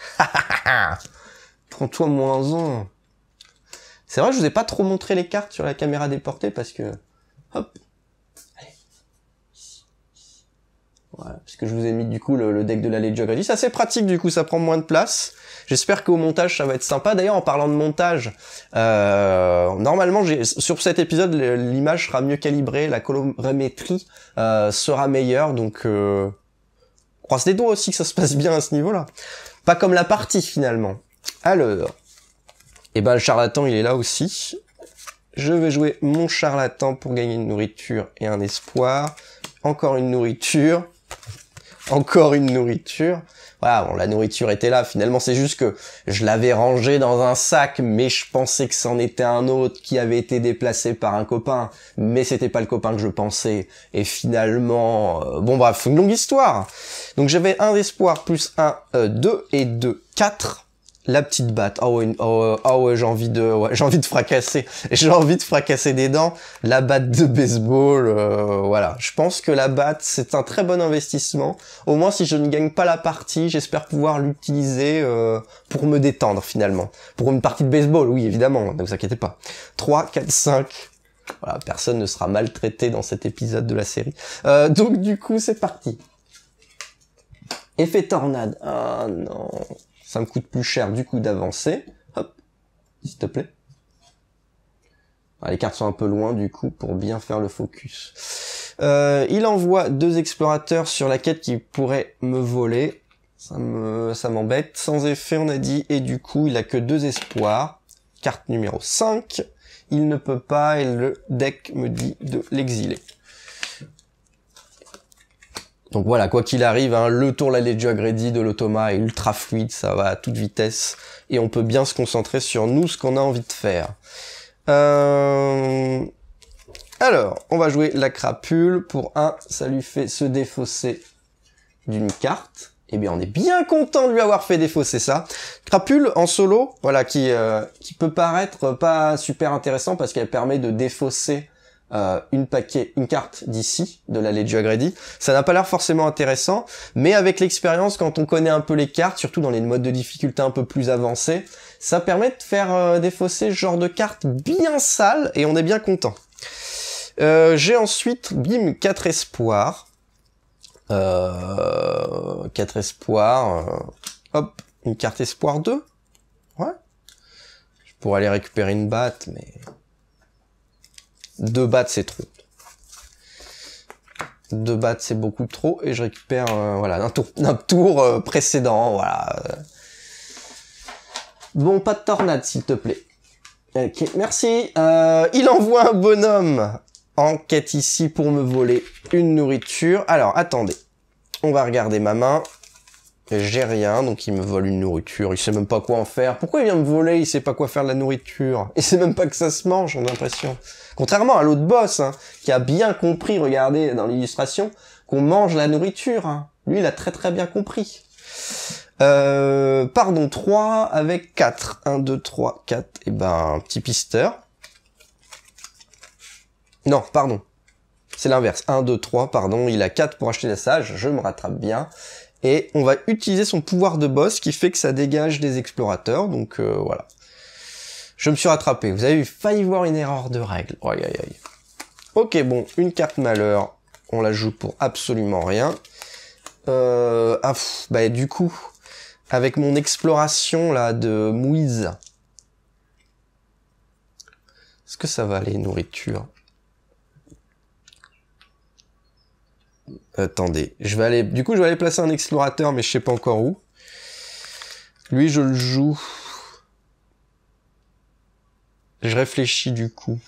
30 -1. C'est vrai que je vous ai pas trop montré les cartes sur la caméra déportée parce que... Hop. Allez. Voilà, parce que je vous ai mis du coup le deck de la Legion Grady. C'est assez pratique du coup, ça prend moins de place. J'espère qu'au montage ça va être sympa. D'ailleurs en parlant de montage, normalement sur cet épisode l'image sera mieux calibrée, la colorimétrie sera meilleure, donc croise les doigts aussi que ça se passe bien à ce niveau-là. Pas comme la partie finalement. Alors, et ben le charlatan il est là aussi. Je vais jouer mon charlatan pour gagner une nourriture et un espoir. Encore une nourriture. Encore une nourriture. Voilà, bon, la nourriture était là. Finalement, c'est juste que je l'avais rangé dans un sac, mais je pensais que c'en était un autre qui avait été déplacé par un copain. Mais c'était pas le copain que je pensais. Et finalement... bon bref, une longue histoire. Donc j'avais un d'espoir plus un 2 et 2, 4. La petite batte. Ouais, j'ai envie de fracasser. J'ai envie de fracasser des dents. La batte de baseball, voilà. Je pense que la batte, c'est un très bon investissement. Au moins, si je ne gagne pas la partie, j'espère pouvoir l'utiliser pour me détendre, finalement. Pour une partie de baseball, oui, évidemment, ne vous inquiétez pas. 3, 4, 5... Voilà, personne ne sera maltraité dans cet épisode de la série. Donc, du coup, c'est parti. Effet tornade. Ah non... Ça me coûte plus cher du coup d'avancer. Hop, s'il te plaît. Ah, les cartes sont un peu loin du coup pour bien faire le focus. Il envoie 2 explorateurs sur la quête qui pourrait me voler. Ça m'embête. Sans effet on a dit. Et du coup il a que 2 espoirs. Carte numéro 5. Il ne peut pas et le deck me dit de l'exiler. Donc voilà, quoi qu'il arrive, hein, le tour la Legion Grady de l'automa est ultra fluide, ça va à toute vitesse, et on peut bien se concentrer sur nous, ce qu'on a envie de faire. Alors, on va jouer la crapule. Pour 1, ça lui fait se défausser d'une carte. Eh bien, on est bien content de lui avoir fait défausser ça. Crapule en solo, voilà, qui peut paraître pas super intéressant parce qu'elle permet de défausser une carte d'ici, de la Legion Grady. Ça n'a pas l'air forcément intéressant, mais avec l'expérience, quand on connaît un peu les cartes, surtout dans les modes de difficulté un peu plus avancés, ça permet de faire défausser ce genre de cartes bien sales, et on est bien content. J'ai ensuite, bim, 4 espoirs. 4 espoirs. Hop, une carte espoir 2. Ouais. Je pourrais aller récupérer une batte, mais... 2 battes, c'est trop. 2 battes, c'est beaucoup trop, et je récupère, voilà, un tour précédent, voilà. Bon, pas de tornade, s'il te plaît. Ok, merci. Il envoie un bonhomme en quête ici pour me voler une nourriture. Alors, attendez. On va regarder ma main. J'ai rien, donc il me vole une nourriture. Il sait même pas quoi en faire. Pourquoi il vient me voler? Il sait pas quoi faire de la nourriture. Il sait même pas que ça se mange, j'ai l'impression. Contrairement à l'autre boss, hein, qui a bien compris, regardez dans l'illustration, qu'on mange la nourriture. Hein. Lui, il a très très bien compris. Pardon, 3 avec 4. 1, 2, 3, 4. Et ben, un petit pisteur. Non, pardon. C'est l'inverse. 1, 2, 3, pardon. Il a 4 pour acheter la sage. Je me rattrape bien. Et on va utiliser son pouvoir de boss qui fait que ça dégage des explorateurs. Donc voilà. Je me suis rattrapé. Vous avez vu, failli voir une erreur de règle. Aïe, aïe, aïe. Ok, bon. Une carte malheur. On la joue pour absolument rien. Bah du coup, avec mon exploration là de mouise, est-ce que ça va aller, nourriture? Attendez, je vais aller placer un explorateur, mais je sais pas encore où. Lui, je le joue. Je réfléchis du coup.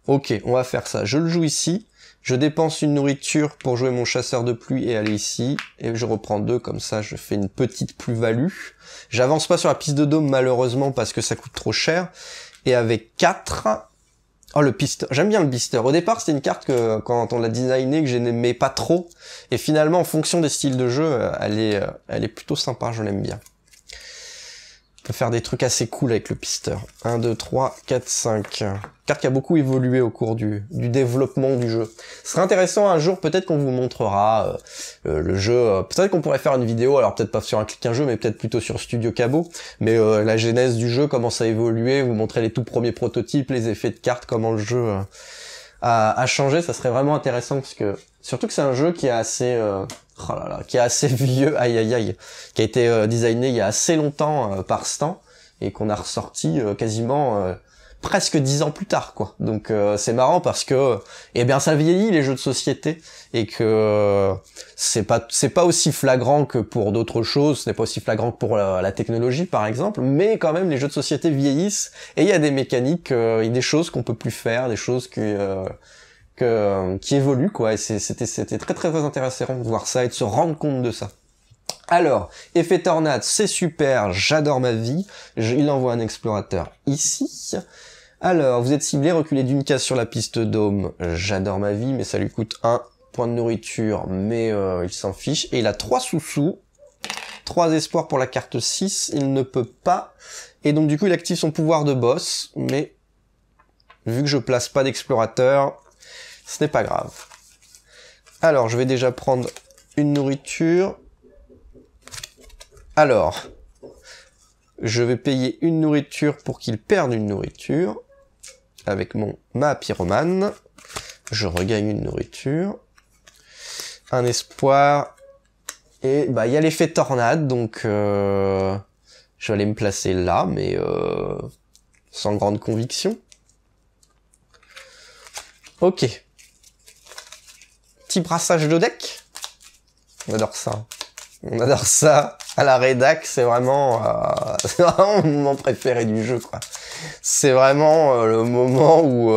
Ok, on va faire ça. Je le joue ici. Je dépense une nourriture pour jouer mon chasseur de pluie et aller ici. Et je reprends 2, comme ça je fais une petite plus-value. J'avance pas sur la piste de dôme malheureusement parce que ça coûte trop cher. Et avec 4... Oh, le pisteur. J'aime bien le pisteur. Au départ, c'était une carte que, quand on l'a designée, que je n'aimais pas trop. Et finalement, en fonction des styles de jeu, elle est plutôt sympa, je l'aime bien. On peut faire des trucs assez cool avec le pisteur. 1, 2, 3, 4, 5. Carte qui a beaucoup évolué au cours du développement du jeu. Ce serait intéressant un jour, peut-être qu'on vous montrera le jeu. Peut-être qu'on pourrait faire une vidéo, alors peut-être pas sur un clic un jeu, mais peut-être plutôt sur Studio Cabo. Mais la genèse du jeu, comment ça a évolué, vous montrer les tout premiers prototypes, les effets de cartes, comment le jeu a changé. Ça serait vraiment intéressant parce que surtout que c'est un jeu qui est assez oh là là, qui est assez vieux, aïe aïe aïe, qui a été designé il y a assez longtemps par Stan et qu'on a ressorti quasiment presque 10 ans plus tard, quoi. Donc c'est marrant parce que eh bien ça vieillit les jeux de société et que c'est pas aussi flagrant que pour d'autres choses, ce n'est pas aussi flagrant que pour la technologie par exemple, mais quand même les jeux de société vieillissent et il y a des mécaniques, il y a des choses qu'on peut plus faire, des choses qui évoluent, quoi, et c'était très très intéressant de voir ça et de se rendre compte de ça. Alors, effet tornade, c'est super, j'adore ma vie. Il envoie un explorateur ici. Alors, vous êtes ciblé, reculez d'une case sur la piste dôme, j'adore ma vie, mais ça lui coûte 1 point de nourriture, mais il s'en fiche. Et il a 3 sous-sous, 3 espoirs pour la carte 6, il ne peut pas. Et donc du coup, il active son pouvoir de boss, mais vu que je place pas d'explorateur, ce n'est pas grave. Alors, je vais déjà prendre une nourriture. Alors, je vais payer une nourriture pour qu'il perde une nourriture. Avec ma pyromane. Je regagne une nourriture. Un espoir. Et bah il y a l'effet tornade, donc je vais aller me placer là, mais sans grande conviction. Ok. Petit brassage de deck. On adore ça. On adore ça. À la rédac, c'est vraiment le moment préféré du jeu, quoi. C'est vraiment le moment où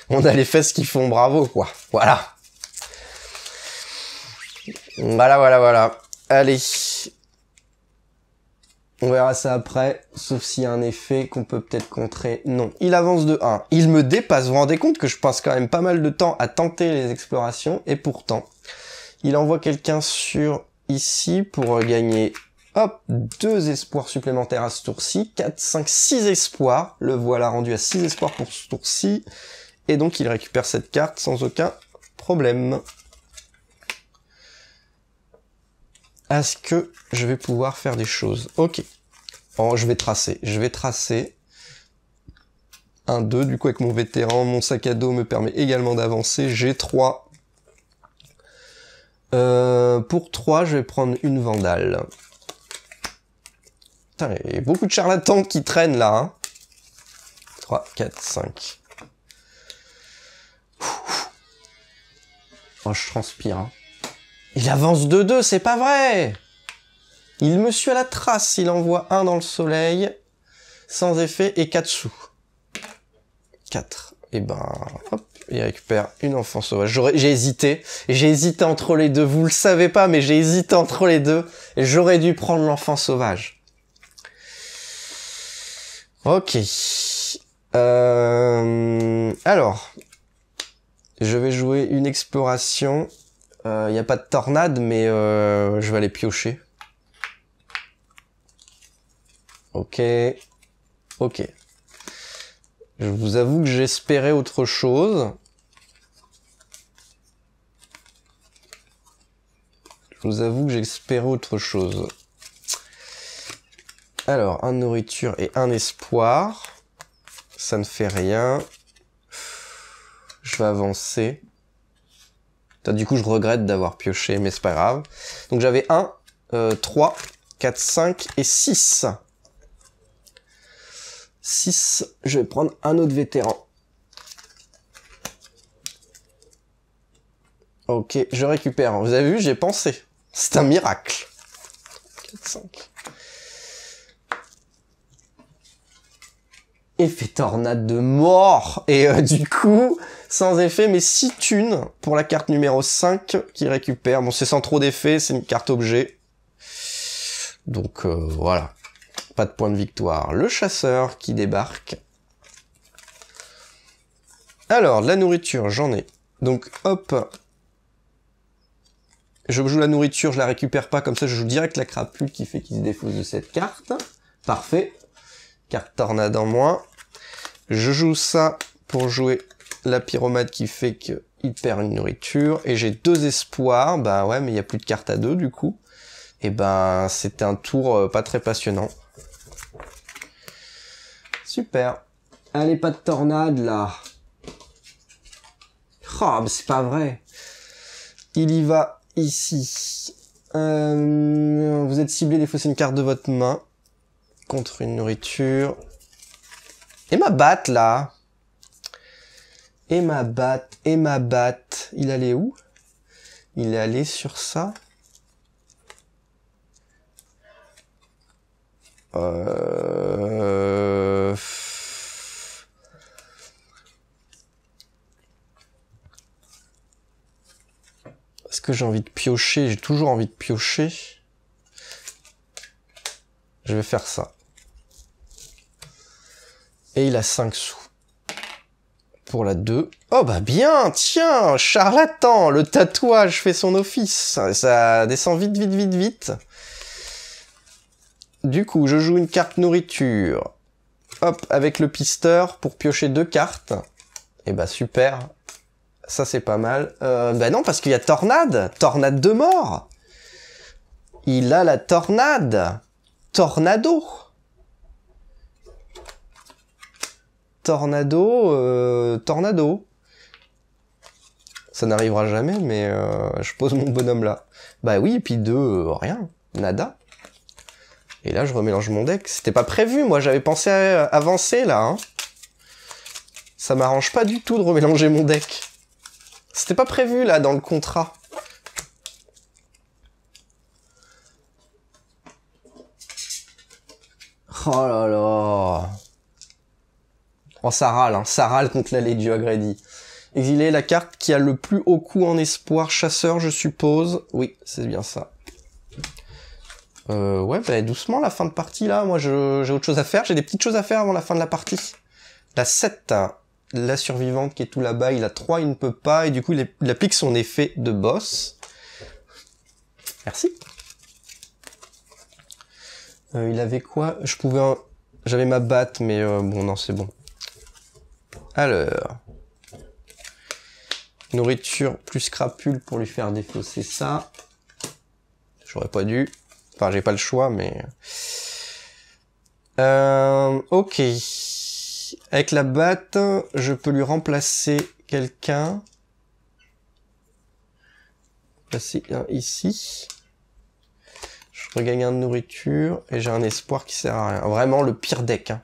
on a les fesses qui font bravo, quoi. Voilà. Voilà. Allez. On verra ça après, sauf s'il y a un effet qu'on peut peut-être contrer. Non, il avance de 1. Il me dépasse. Vous vous rendez compte que je passe quand même pas mal de temps à tenter les explorations, et pourtant, il envoie quelqu'un sur ici pour gagner, hop, 2 espoirs supplémentaires à ce tour-ci, 4, 5, 6 espoirs. Le voilà rendu à 6 espoirs pour ce tour-ci. Et donc il récupère cette carte sans aucun problème. Est-ce que je vais pouvoir faire des choses? Ok. Oh, je vais tracer. 1, 2, du coup avec mon vétéran, mon sac à dos me permet également d'avancer. J'ai 3. Pour 3, je vais prendre une vandale. Putain, il y a beaucoup de charlatans qui traînent là, hein. 3, 4, 5. Oh, je transpire, hein. Il avance de 2, c'est pas vrai! Il me suit à la trace, il envoie 1 dans le soleil, sans effet, et 4 sous. 4. Et ben, hop, il récupère une enfant sauvage. J'ai hésité entre les deux, vous le savez pas, mais j'ai hésité entre les deux, et j'aurais dû prendre l'enfant sauvage. Ok. Alors, je vais jouer une exploration. Il n'y a pas de tornade, mais je vais aller piocher. Ok. Je vous avoue que j'espérais autre chose. Je vous avoue que j'espérais autre chose. Alors, un nourriture et un espoir. Ça ne fait rien. Je vais avancer. Du coup, je regrette d'avoir pioché, mais c'est pas grave. Donc j'avais 1, 3, 4, 5 et 6. 6, je vais prendre un autre vétéran. Ok, je récupère. Vous avez vu, j'ai pensé. C'est un miracle. 4, 5. Effet tornade de mort. Et du coup, sans effet, mais 6 thunes pour la carte numéro 5 qui récupère. Bon, c'est sans trop d'effet, c'est une carte objet. Donc voilà. Pas de point de victoire. Le chasseur qui débarque. Alors, la nourriture, j'en ai. Donc, hop. Je joue la nourriture, je la récupère pas, comme ça je joue direct la crapule qui fait qu'il se défausse de cette carte. Parfait. Carte tornade en moins. Je joue ça pour jouer la pyromade qui fait qu'il perd une nourriture. Et j'ai 2 espoirs. Bah ouais, mais il n'y a plus de carte à 2 du coup. Et ben, c'était un tour pas très passionnant. Super. Allez, pas de tornade là. Oh, mais c'est pas vrai. Il y va ici. Vous êtes ciblé, défaussez une carte de votre main. Contre une nourriture. Et ma batte là. Et ma batte. Il allait où? Il est allé sur ça. Est-ce que j'ai envie de piocher? J'ai toujours envie de piocher. Je vais faire ça. Et il a 5 sous. Pour la 2. Oh bah bien, tiens, charlatan, le tatouage fait son office. Ça descend vite, vite, vite, vite. Du coup, je joue une carte nourriture. Hop, avec le pisteur pour piocher 2 cartes. Et bah super. Ça c'est pas mal. Bah non, parce qu'il y a tornade. Tornade de mort. Il a la tornade. Tornado. Tornado. Ça n'arrivera jamais, mais je pose mon bonhomme là. Bah oui, et puis 2, rien. Nada. Et là, je remélange mon deck. C'était pas prévu, moi, j'avais pensé à avancer, là. Hein. Ça m'arrange pas du tout de remélanger mon deck. C'était pas prévu, là, dans le contrat. Oh là là. Oh, ça râle, hein. Ça râle contre la Legio Agredi. Exiler la carte qui a le plus haut coût en espoir. Chasseur, je suppose. Oui, c'est bien ça. Ouais, bah doucement la fin de partie là, moi j'ai autre chose à faire, j'ai des petites choses à faire avant la fin de la partie. La 7, hein, la survivante qui est tout là-bas, il a 3, il ne peut pas, et du coup il applique son effet de boss. Merci. Il avait quoi? J'avais ma batte, mais bon non c'est bon. Alors... Nourriture plus crapule pour lui faire défausser ça. J'aurais pas dû... Enfin, j'ai pas le choix, mais... Ok. Avec la batte, je peux lui remplacer quelqu'un. Placer un ici. Je regagne un de nourriture et j'ai un espoir qui sert à rien. Vraiment le pire deck. Hein.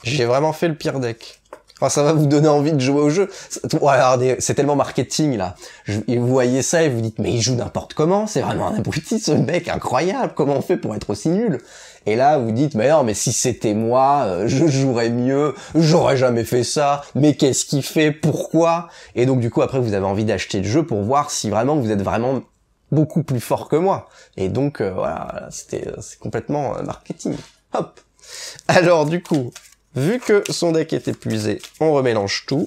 J'ai vraiment fait le pire deck. Enfin, ça va vous donner envie de jouer au jeu. Regardez, c'est tellement marketing, là. Vous voyez ça et vous dites, mais il joue n'importe comment, c'est vraiment un abruti, ce mec, incroyable, comment on fait pour être aussi nul? Et là, vous dites, mais non, mais si c'était moi, je jouerais mieux, j'aurais jamais fait ça, mais qu'est-ce qu'il fait, pourquoi? Et donc, du coup, après, vous avez envie d'acheter le jeu pour voir si vraiment vous êtes vraiment beaucoup plus fort que moi. Et donc, voilà, c'est complètement marketing. Hop. Alors, du coup... Vu que son deck est épuisé, on remélange tout.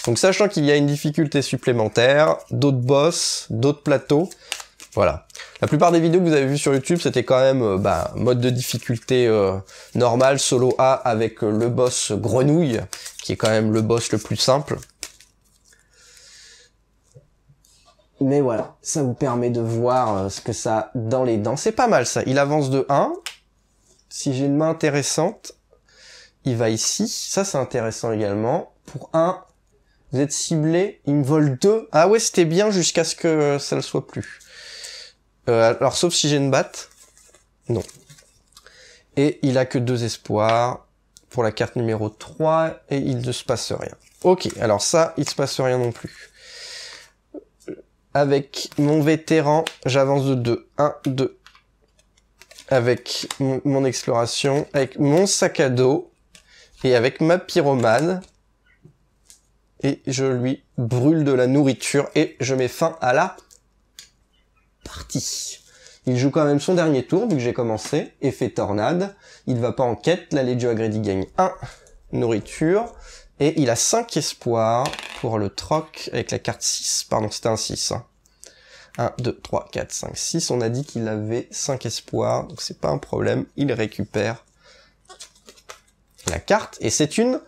Donc sachant qu'il y a une difficulté supplémentaire, d'autres boss, d'autres plateaux, voilà. La plupart des vidéos que vous avez vues sur YouTube, c'était quand même mode de difficulté normal, solo A, avec le boss grenouille, qui est quand même le boss le plus simple. Mais voilà, ça vous permet de voir ce que ça a dans les dents. C'est pas mal ça. Il avance de 1. Si j'ai une main intéressante, il va ici. Ça, c'est intéressant également. Pour 1, vous êtes ciblé. Il me vole 2. Ah ouais, c'était bien jusqu'à ce que ça ne le soit plus. Alors, sauf si j'ai une batte. Non. Et il a que 2 espoirs pour la carte numéro 3. Et il ne se passe rien. Ok, alors ça, il se passe rien non plus. Avec mon vétéran, j'avance de 2. 1, 2. Avec mon exploration, avec mon sac à dos, et avec ma pyromane. Et je lui brûle de la nourriture, et je mets fin à la partie. Il joue quand même son dernier tour, vu que j'ai commencé. Effet tornade. Il va pas en quête. La Legio Agredi gagne 1 nourriture. Et il a 5 espoirs pour le troc avec la carte 6. Pardon, c'était un 6. Hein. 1, 2, 3, 4, 5, 6. On a dit qu'il avait 5 espoirs. Donc c'est pas un problème. Il récupère la carte. Et c'est une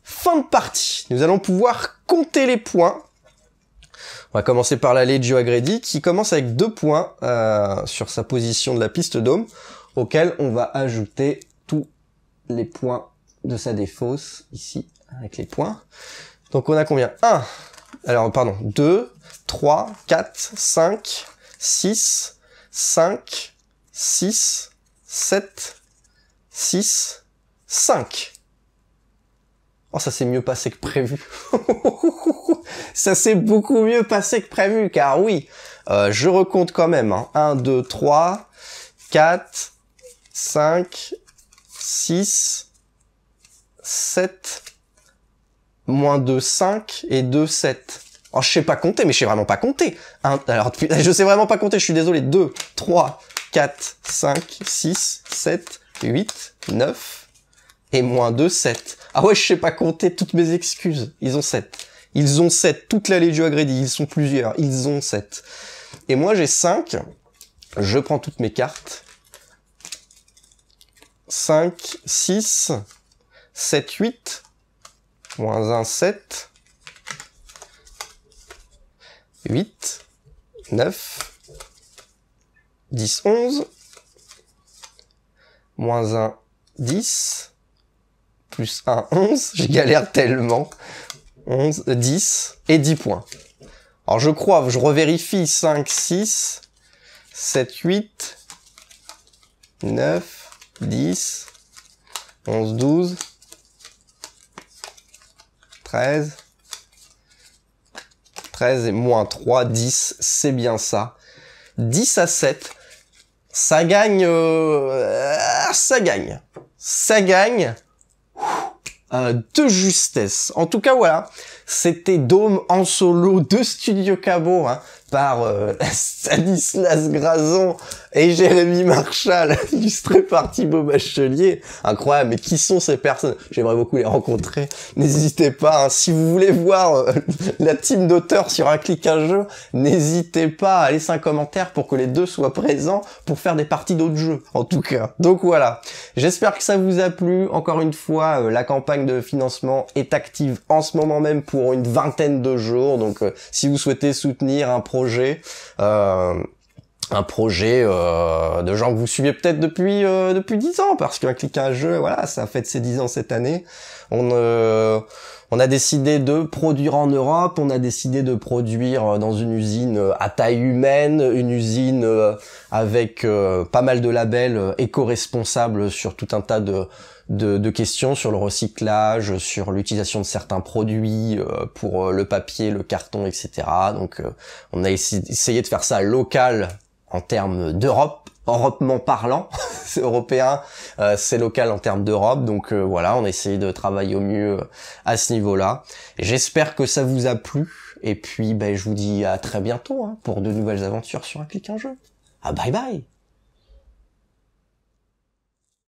fin de partie. Nous allons pouvoir compter les points. On va commencer par la Legio Agredi qui commence avec 2 points sur sa position de la piste d'Home, auquel on va ajouter tous les points de sa défausse, ici, avec les points. Donc on a combien? 1, alors pardon, 2, 3, 4, 5, 6, 5, 6, 7, 6, 5. Oh, ça s'est mieux passé que prévu. Ça s'est beaucoup mieux passé que prévu, car oui, je recompte quand même. Hein. 1, 2, 3, 4, 5, 6, 7, moins 2, 5, et 2, 7. Oh, je sais pas compter, mais je sais vraiment pas compter. Alors, je sais vraiment pas compter, je suis désolé. 2, 3, 4, 5, 6, 7, 8, 9, et moins 2, 7. Ah ouais, je sais pas compter, toutes mes excuses. Ils ont 7. Ils ont 7. Toute la Legio Agredi, ils sont plusieurs. Ils ont 7. Et moi, j'ai 5. Je prends toutes mes cartes. 5, 6, 7, 8. Moins 1, 7. 8, 9, 10, 11. Moins 1, 10. Plus 1, 11, je galère tellement. 11, 10 et 10 points. Alors je crois, je revérifie, 5, 6, 7, 8, 9, 10, 11, 12, 13, 13 et moins 3, 10, c'est bien ça. 10 à 7, ça gagne, ça gagne. De justesse. En tout cas, voilà. C'était Dome en solo de Studio Cabot, hein, par Stanislas Grazon et Jérémy Marchal, illustré par Thibaut Bachelier. Incroyable, mais qui sont ces personnes? J'aimerais beaucoup les rencontrer. N'hésitez pas, hein, si vous voulez voir la team d'auteurs sur Un Clic un Jeu, n'hésitez pas à laisser un commentaire pour que les deux soient présents pour faire des parties d'autres jeux, en tout cas. Donc voilà, j'espère que ça vous a plu. Encore une fois, la campagne de financement est active en ce moment même pour une vingtaine de jours. Donc si vous souhaitez soutenir un projet de gens que vous suivez peut-être depuis 10 ans, parce qu'un clic un jeu, voilà, ça fête ses 10 ans cette année. On a décidé de produire en Europe, on a décidé de produire dans une usine à taille humaine, une usine avec pas mal de labels éco-responsables sur tout un tas de questions sur le recyclage, sur l'utilisation de certains produits pour le papier, le carton, etc. Donc on a essayé de faire ça local en termes d'Europe, europément parlant, c'est européen, c'est local en termes d'Europe, donc voilà, on a essayé de travailler au mieux à ce niveau-là. J'espère que ça vous a plu, et puis je vous dis à très bientôt hein, pour de nouvelles aventures sur Un Clic un Jeu. Ah bye bye.